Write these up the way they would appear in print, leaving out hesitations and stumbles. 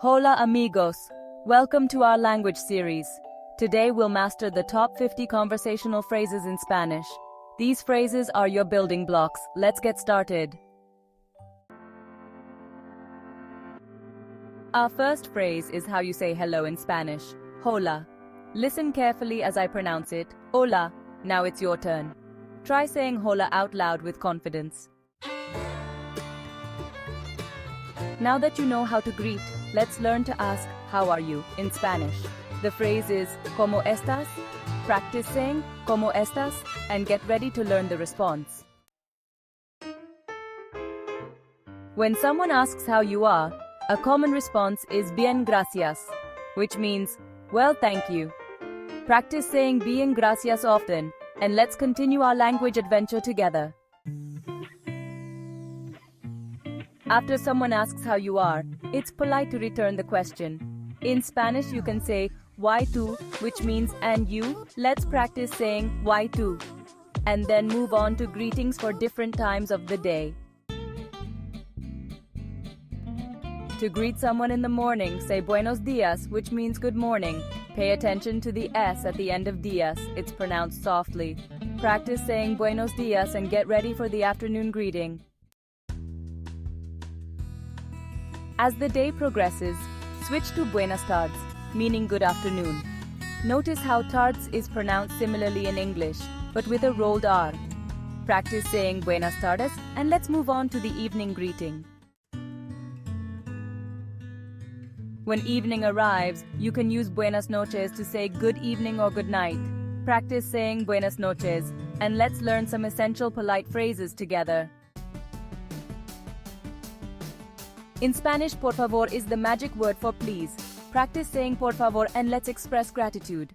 Hola amigos! Welcome to our language series. Today we'll master the top 50 conversational phrases in Spanish. These phrases are your building blocks. Let's get started. Our first phrase is how you say hello in Spanish. Hola. Listen carefully as I pronounce it. Hola. Now it's your turn. Try saying hola out loud with confidence. Now that you know how to greet, let's learn to ask, how are you, in Spanish. The phrase is, ¿Cómo estás? Practice saying, ¿Cómo estás? And get ready to learn the response. When someone asks how you are, a common response is bien gracias, which means, well, thank you. Practice saying bien gracias often, and let's continue our language adventure together. After someone asks how you are, it's polite to return the question. In Spanish, you can say, ¿Y tú?, which means, and you? Let's practice saying, ¿Y tú?, and then move on to greetings for different times of the day. To greet someone in the morning, say buenos dias, which means good morning. Pay attention to the S at the end of dias, it's pronounced softly. Practice saying buenos dias and get ready for the afternoon greeting. As the day progresses, switch to buenas tardes, meaning good afternoon. Notice how tardes is pronounced similarly in English, but with a rolled R. Practice saying buenas tardes, and let's move on to the evening greeting. When evening arrives, you can use buenas noches to say good evening or good night. Practice saying buenas noches, and let's learn some essential polite phrases together. In Spanish, por favor is the magic word for please. Practice saying por favor and let's express gratitude.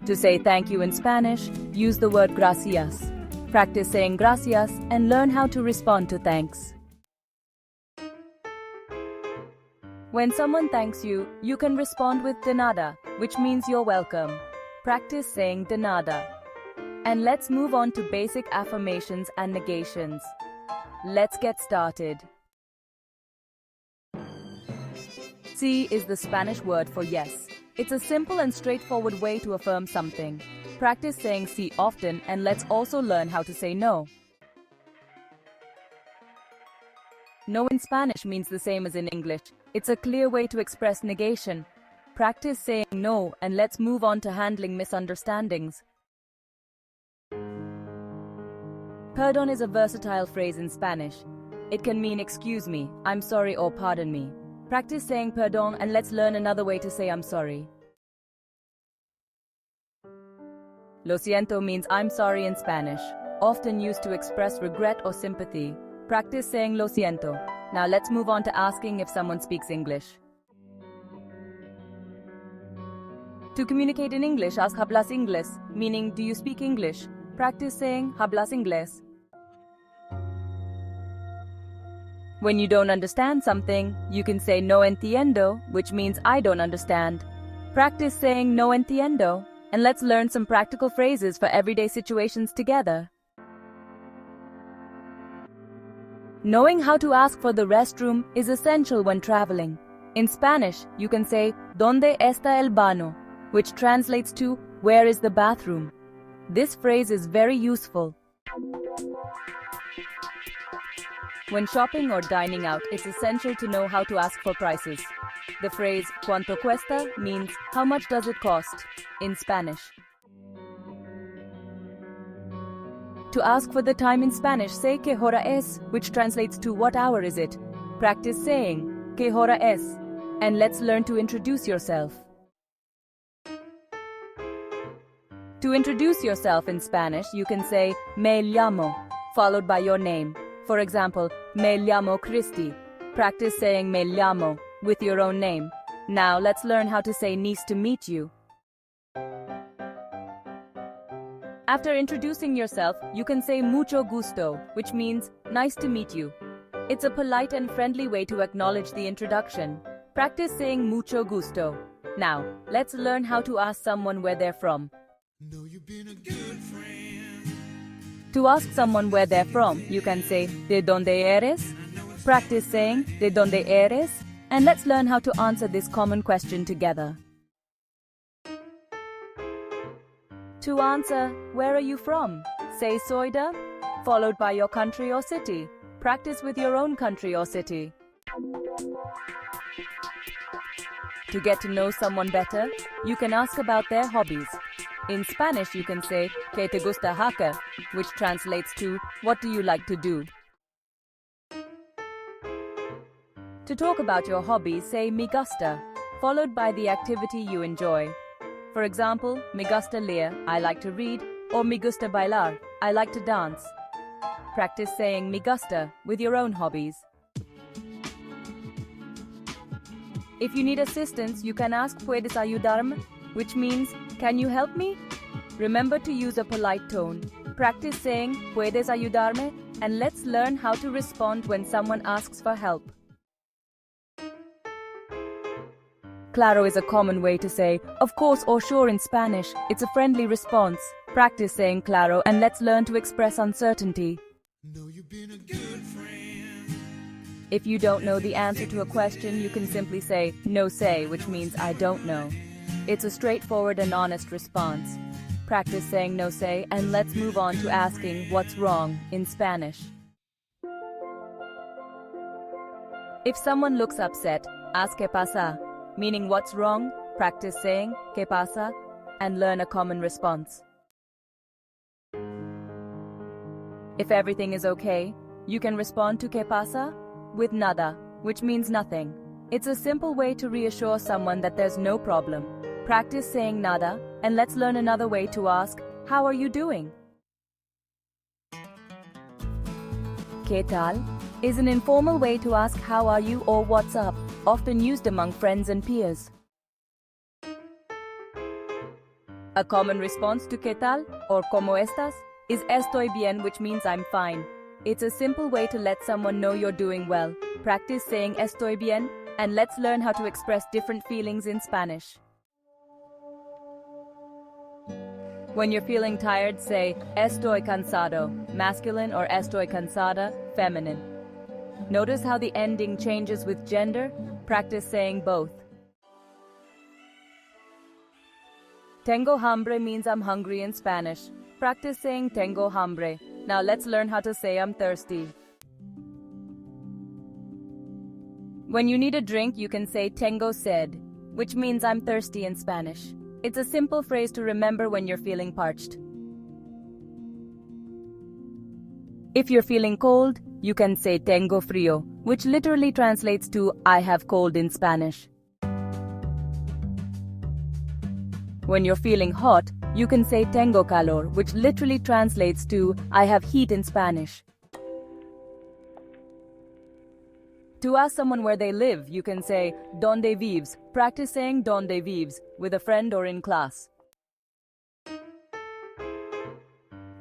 To say thank you in Spanish, use the word gracias. Practice saying gracias and learn how to respond to thanks. When someone thanks you, you can respond with de nada, which means you're welcome. Practice saying de nada. And let's move on to basic affirmations and negations. Let's get started. Sí is the Spanish word for yes. It's a simple and straightforward way to affirm something. Practice saying sí often, and let's also learn how to say no. No in Spanish means the same as in English. It's a clear way to express negation. Practice saying no, and let's move on to handling misunderstandings. Perdón is a versatile phrase in Spanish. It can mean excuse me, I'm sorry, or pardon me. Practice saying perdón and let's learn another way to say I'm sorry. Lo siento means I'm sorry in Spanish, often used to express regret or sympathy. Practice saying lo siento. Now let's move on to asking if someone speaks English. To communicate in English, ask ¿hablas inglés?, meaning do you speak English? Practice saying ¿hablas inglés? When you don't understand something, you can say no entiendo, which means I don't understand. Practice saying no entiendo, and let's learn some practical phrases for everyday situations together. Knowing how to ask for the restroom is essential when traveling. In Spanish, you can say ¿Dónde está el baño?, which translates to where is the bathroom? This phrase is very useful. When shopping or dining out, it's essential to know how to ask for prices. The phrase ¿Cuánto cuesta?, means how much does it cost in Spanish. To ask for the time in Spanish, say ¿Qué hora es?, which translates to what hour is it? Practice saying ¿Qué hora es?, and let's learn to introduce yourself. To introduce yourself in Spanish, you can say me llamo, followed by your name. For example, me llamo Christy. Practice saying me llamo with your own name. Now let's learn how to say nice to meet you. After introducing yourself, you can say mucho gusto, which means nice to meet you. It's a polite and friendly way to acknowledge the introduction. Practice saying mucho gusto. Now, let's learn how to ask someone where they're from. Know you've been a good friend, To ask someone where they're from, you can say, ¿De dónde eres? Practice saying, ¿De dónde eres? And let's learn how to answer this common question together. To answer, where are you from? Say soy de, followed by your country or city. Practice with your own country or city. To get to know someone better, you can ask about their hobbies. In Spanish, you can say, ¿Qué te gusta hacer?, which translates to, what do you like to do? To talk about your hobby, say me gusta, followed by the activity you enjoy. For example, me gusta leer, I like to read, or me gusta bailar, I like to dance. Practice saying me gusta with your own hobbies. If you need assistance, you can ask ¿Puedes ayudarme?, which means, can you help me? Remember to use a polite tone. Practice saying ¿Puedes ayudarme?, and let's learn how to respond when someone asks for help. Claro is a common way to say, of course or sure in Spanish. It's a friendly response. Practice saying claro and let's learn to express uncertainty. Know you've been a good friend. If you don't know the answer to a question, you can simply say, no sé, which means I don't know. It's a straightforward and honest response. Practice saying no sé and let's move on to asking what's wrong in Spanish. If someone looks upset, ask ¿Qué pasa?, meaning what's wrong. Practice saying ¿Qué pasa?, and learn a common response. If everything is okay, you can respond to ¿Qué pasa?, with nada, which means nothing. It's a simple way to reassure someone that there's no problem. Practice saying nada, and let's learn another way to ask, how are you doing? ¿Qué tal? Is an informal way to ask how are you or what's up, often used among friends and peers. A common response to ¿Qué tal?, or ¿Cómo estás?, is estoy bien, which means I'm fine. It's a simple way to let someone know you're doing well. Practice saying estoy bien, and let's learn how to express different feelings in Spanish. When you're feeling tired, say estoy cansado, masculine, or estoy cansada, feminine. Notice how the ending changes with gender. Practice saying both. Tengo hambre means I'm hungry in Spanish. Practice saying tengo hambre. Now let's learn how to say I'm thirsty. When you need a drink, you can say tengo sed, which means I'm thirsty in Spanish. It's a simple phrase to remember when you're feeling parched. If you're feeling cold, you can say tengo frío, which literally translates to I have cold in Spanish. When you're feeling hot, you can say tengo calor, which literally translates to I have heat in Spanish. To ask someone where they live, you can say ¿Dónde vives?. Practice saying ¿Dónde vives?, with a friend or in class.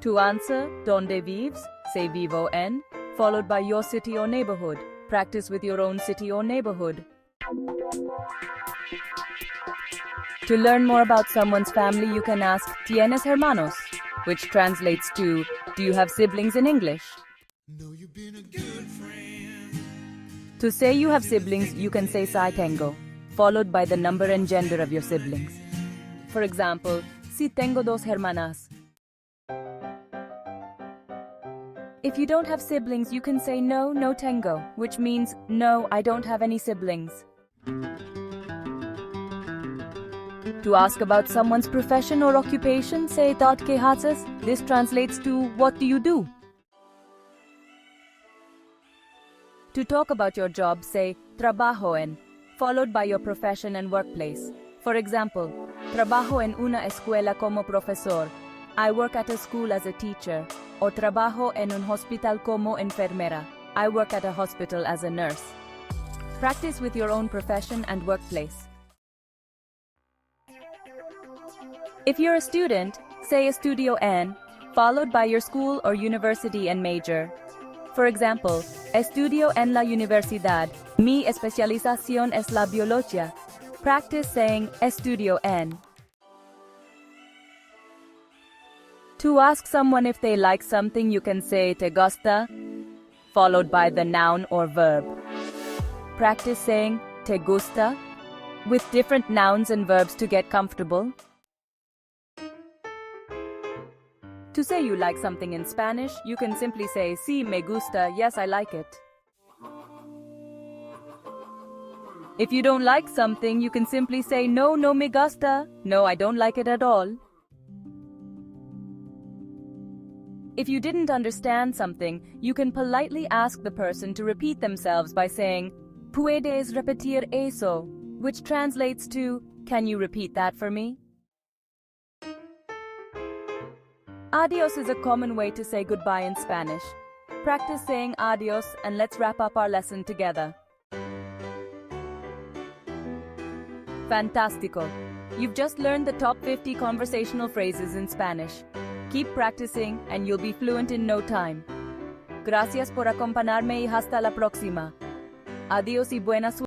To answer ¿Dónde vives?, say vivo en, followed by your city or neighborhood. Practice with your own city or neighborhood. To learn more about someone's family, you can ask ¿Tienes hermanos?, which translates to do you have siblings in English? Know you've been a good friend. To say you have siblings, you can say si tengo, followed by the number and gender of your siblings. For example, si tengo dos hermanas. If you don't have siblings, you can say no, no tengo, which means no, I don't have any siblings. To ask about someone's profession or occupation, say ¿Dot qué haces?. This translates to what do you do? To talk about your job, say trabajo en, followed by your profession and workplace. For example, trabajo en una escuela como profesor. I work at a school as a teacher. O trabajo en un hospital como enfermera. I work at a hospital as a nurse. Practice with your own profession and workplace. If you're a student, say estudio en, followed by your school or university and major. For example, estudio en la universidad. Mi especialización es la biología. Practice saying estudio en. To ask someone if they like something, you can say te gusta, followed by the noun or verb. Practice saying te gusta with different nouns and verbs to get comfortable. To say you like something in Spanish, you can simply say sí me gusta, yes I like it. If you don't like something, you can simply say no me gusta, no I don't like it at all. If you didn't understand something, you can politely ask the person to repeat themselves by saying ¿Puedes repetir eso?, which translates to can you repeat that for me? Adios is a common way to say goodbye in Spanish. Practice saying adios and let's wrap up our lesson together. Fantastico! You've just learned the top 50 conversational phrases in Spanish. Keep practicing and you'll be fluent in no time. Gracias por acompañarme y hasta la próxima. Adiós y buena suerte.